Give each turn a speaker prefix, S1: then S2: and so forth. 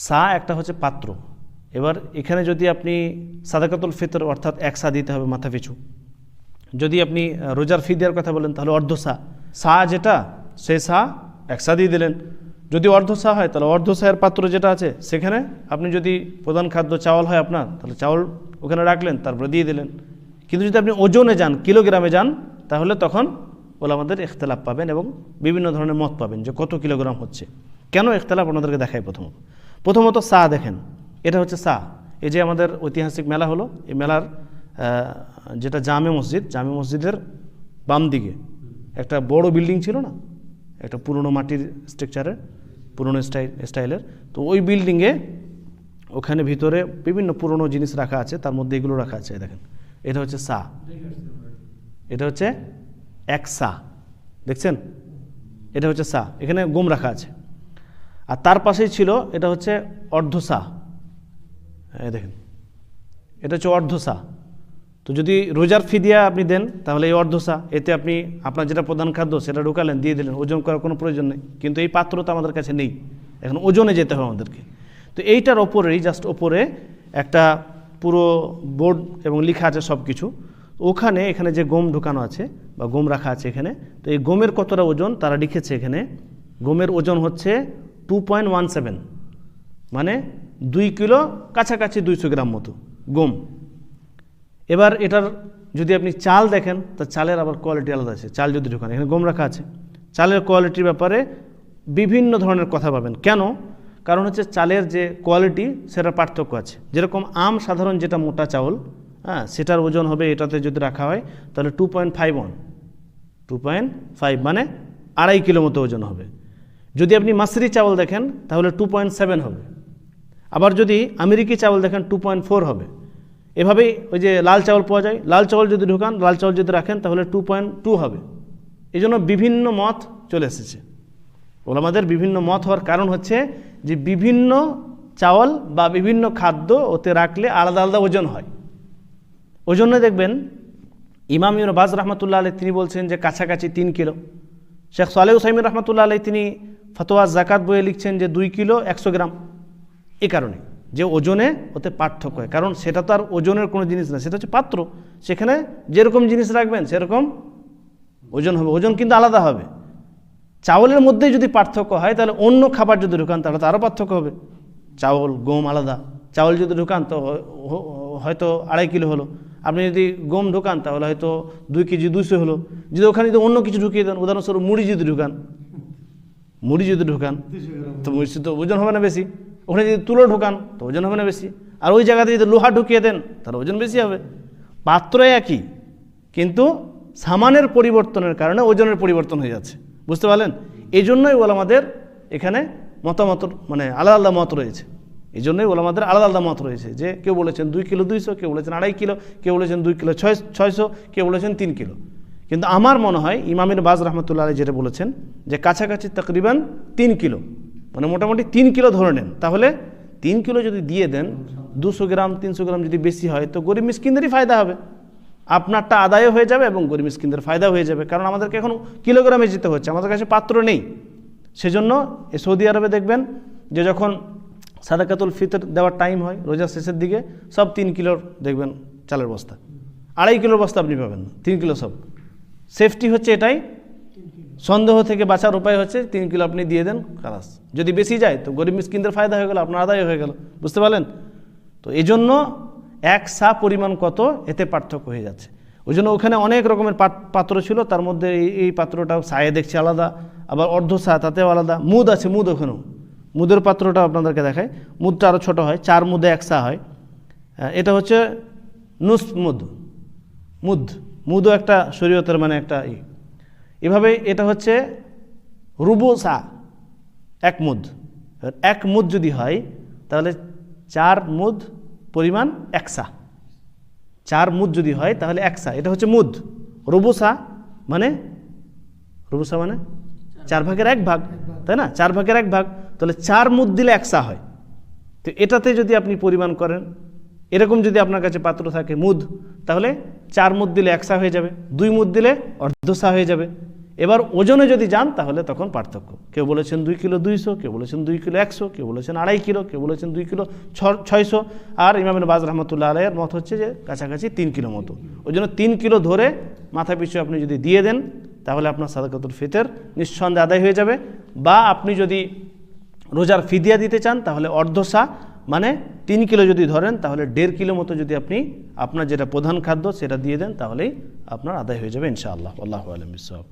S1: সা একটা হচ্ছে পাত্র। এবার এখানে যদি আপনি সাদাকাতুল ফিতর অর্থাৎ এক সা দিতে হবে মাথা পিছু। যদি আপনি রোজার ফি দেওয়ার কথা বলেন তাহলে অর্ধ সা, সা যেটা সেই সা এক সা দিয়ে দিলেন। যদি অর্ধ সা হয় তাহলে অর্ধ সায়ের পাত্র যেটা আছে সেখানে আপনি যদি প্রধান খাদ্য চাওয়াল হয় আপনার, তাহলে চাওয়াল ওখানে রাখলেন, তারপরে দিয়ে দিলেন। কিন্তু যদি আপনি ওজনে যান, কিলোগ্রামে যান, তাহলে তখন ওলামাদের ইখতিলাফ পাবেন এবং বিভিন্ন ধরনের মত পাবেন যে কত কিলোগ্রাম হচ্ছে। কেন ইখতিলাফ আপনাদেরকে দেখাই। প্রথমত সা দেখেন, এটা হচ্ছে সা। এই যে আমাদের ঐতিহাসিক মেলা হলো, এই মেলার যেটা জামে মসজিদের বাম দিকে একটা বড় বিল্ডিং ছিল না, একটা পুরনো মাটির স্ট্রাকচারের, পুরনো স্টাইলের। তো ওই বিল্ডিংয়ে ওখানে ভিতরে বিভিন্ন পুরনো জিনিস রাখা আছে, তার মধ্যে এগুলো রাখা আছে। দেখেন, এটা হচ্ছে সা, এটা হচ্ছে এক সা, দেখছেন, এটা হচ্ছে সা, এখানে গম রাখা আছে। আর তার পাশেই ছিল এটা হচ্ছে অর্ধ সা, দেখেন এটা হচ্ছে অর্ধ সা। তো যদি রোজার ফি দিয়া আপনি দেন তাহলে এই অর্ধ সা, এতে আপনি আপনার যেটা প্রধান খাদ্য সেটা ঢুকালেন, দিয়ে দিলেন, ওজন করার কোনো প্রয়োজন নেই। কিন্তু এই পাত্র তো আমাদের কাছে নেই, এখন ওজনে যেতে হবে আমাদেরকে। তো এইটার ওপরেই জাস্ট ওপরে একটা পুরো বোর্ড এবং লেখা আছে সব কিছু। এখানে যে গম ঢুকানো আছে বা গম রাখা আছে এখানে, তো এই গমের কতটা ওজন তারা লিখেছে এখানে। গমের ওজন হচ্ছে 2.17, মানে 2 কিলো কাছাকাছি 200 গ্রাম মতো গম। এবার এটার যদি আপনি চাল দেখেন, তা চালের আবার কোয়ালিটি আলাদা আছে। চাল যদি ঢুকান, এখানে গম রাখা আছে, চালের কোয়ালিটির ব্যাপারে বিভিন্ন ধরনের কথা পাবেন। কেন? কারণ হচ্ছে চালের যে কোয়ালিটি সেটার পার্থক্য আছে। যেরকম সাধারণ যেটা মোটা চাউল, হ্যাঁ, সেটার ওজন হবে, এটাতে যদি রাখা হয় তাহলে 2.5 মানে 2.5 কিলো মতো ওজন হবে। যদি আপনি মাসরি চাউল দেখেন তাহলে 2.7 হবে। আবার যদি আমেরিকি চাউল দেখেন 2.4 হবে। এভাবেই ওই যে লাল চাউল পাওয়া যায়, লাল চাউল যদি ঢুকান, লাল চাউল যদি রাখেন তাহলে 2.2 হবে। এই জন্য বিভিন্ন মত চলে এসেছে। ওলামাদের বিভিন্ন মত হওয়ার কারণ হচ্ছে যে বিভিন্ন চাউল বা বিভিন্ন খাদ্য ওতে রাখলে আলাদা আলাদা ওজন হয়। ওই জন্য দেখবেন ইমাম ইবনে বাজ রহমতুল্লাহ আলাইহি তিনি বলছেন যে কাছাকাছি 3 কিলো। শেখ সালেহ উসাইমিন রহমতুল্লাহ আলাইহি তিনি ফতোয়া জাকাত বইয়ে লিখছেন যে 2 কিলো 100 গ্রাম। এই কারণে যে ওজনে ওতে পার্থক্য হয়, কারণ সেটা তো আর ওজনের কোনো জিনিস না, সেটা হচ্ছে পাত্র। সেখানে যেরকম জিনিস রাখবেন সেরকম ওজন হবে, ওজন কিন্তু আলাদা হবে। চাউলের মধ্যেই যদি পার্থক্য হয় তাহলে অন্য খাবার যদি ঢুকান তাহলে তো আরও পার্থক্য হবে। চাউল গম আলাদা, চাউল যদি ঢুকান তো হয়তো 2.5 কিলো হলো। আপনি যদি গম ঢুকান তাহলে হয়তো 2 কেজি 200 হলো। যদি ওখানে যদি অন্য কিছু ঢুকিয়ে দেন, উদাহরণস্বরূপ মুড়ি যদি ঢুকান তো মুড়ি তো ওজন হবে না বেশি। ওখানে যদি তুলো ঢুকান তো ওজন হবে না বেশি। আর ওই জায়গাতে যদি লোহা ঢুকিয়ে দেন তাহলে ওজন বেশি হবে। পাত্র একই, কিন্তু সামানের পরিবর্তনের কারণে ওজনের পরিবর্তন হয়ে যাচ্ছে। বুঝতে পারলেন? এই জন্যই ওলামাদের এখানে মতামত মানে আলাদা আলাদা মত রয়েছে। এই জন্যই ওলামাদের আলাদা আলাদা মত রয়েছে যে কেউ বলেছেন 2 কিলো 200, কেউ বলেছেন 2.5 কিলো, কেউ বলেছেন 2 কিলো 600, কেউ বলেছেন 3 কিলো। কিন্তু আমার মনে হয় ইমাম ইবনে বাজ রহমতুল্লাহ আলাইহি যেটা বলেছেন যে কাছাকাছি তাকরিবান 3 কিলো, মানে মোটামুটি 3 কিলো ধরে নেন। তাহলে 3 কিলো যদি দিয়ে দেন, 200 গ্রাম 300 গ্রাম যদি বেশি হয় তো গরিব মিসকিনদেরই ফায়দা হবে। আপনারটা আদায় হয়ে যাবে এবং গরিব মিসকিনদের ফায়দা হয়ে যাবে। কারণ আমাদেরকে এখন কিলোগ্রামে যেতে হচ্ছে, আমাদের কাছে পাত্র নেই। সেজন্য এই সৌদি আরবে দেখবেন যে যখন সাদাকাতুল ফিতর দেওয়ার টাইম হয় রোজার শেষের দিকে, সব 3 কিলোর দেখবেন চালের বস্তা, 2.5 কিলোর বস্তা আপনি পাবেন না, 3 কিলো সব। সেফটি হচ্ছে এটাই, সন্দেহ থেকে বাঁচার উপায় হচ্ছে 3 কিলো আপনি দিয়ে দেন, খালাস। যদি বেশি যায় তো গরিব মিসকিনদের ফায়দা হয়ে গেল, আপনার আদায় হয়ে গেল। বুঝতে পারলেন? তো এই জন্য এক সা পরিমাণ কত এতে পার্থক্য হয়ে যাচ্ছে। ওই জন্য ওখানে অনেক রকমের পাত্র ছিল, তার মধ্যে এই পাত্রটাও সায়ে দেখছি আলাদা, আবার অর্ধ সা তাতেও আলাদা। মুদ আছে, মুদ ওখানেও, মুদের পাত্রটা আপনাদেরকে দেখায়। মুদটা আরও ছোটো হয়, 4 মুদে 1 সা হয়। এটা হচ্ছে নুস মুদও একটা শরীয়তের মানে একটা এভাবে। এটা হচ্ছে রুবু সা, 1 মুদ। 1 মুদ যদি হয় তাহলে 4 মুদ পরিমাণ 1 সা। 4 মুদ যদি হয় তাহলে 1 সা, এটা হচ্ছে মুদ। রুবু সা মানে 4 ভাগের 1 ভাগ, তাই না? 4 ভাগের 1 ভাগ, তাহলে 4 মুদ দিলে 1 সা হয়। তো এটাতে যদি আপনি পরিমাণ করেন, এরকম যদি আপনার কাছে পাত্র থাকে মুদ, তাহলে 4 মুদ দিলে 1 সা হয়ে যাবে, 2 মুদ দিলে অর্ধ সা হয়ে যাবে। এবার ওজনে যদি যান তাহলে তখন পার্থক্য, কেউ বলেছেন 2 কিলো 200, কেউ বলেছেন 2 কিলো 100, কেউ বলেছেন 2.5 কিলো, কেউ বলেছেন 2 কিলো 600, আর ইমাম ইবনে বাজ রাহমাতুল্লাহ আলাইহির মত হচ্ছে যে কাছাকাছি 3 কিলো মতো। ওই জন্য 3 কিলো ধরে মাথা পিছু আপনি যদি দিয়ে দেন তাহলে আপনার সাদাকাতুল ফিতর নিঃসন্দেহে আদায় হয়ে যাবে। বা আপনি যদি রোজার ফিদিয়া দিতে চান তাহলে অর্ধসা মানে 3 কিলো যদি ধরেন তাহলে 1.5 কিলো মতো যদি আপনি আপনার যেটা প্রধান খাদ্য সেটা দিয়ে দেন তাহলেই আপনার আদায় হয়ে যাবে ইনশাআল্লাহ। আল্লাহু আ'লাম বিসওয়াব।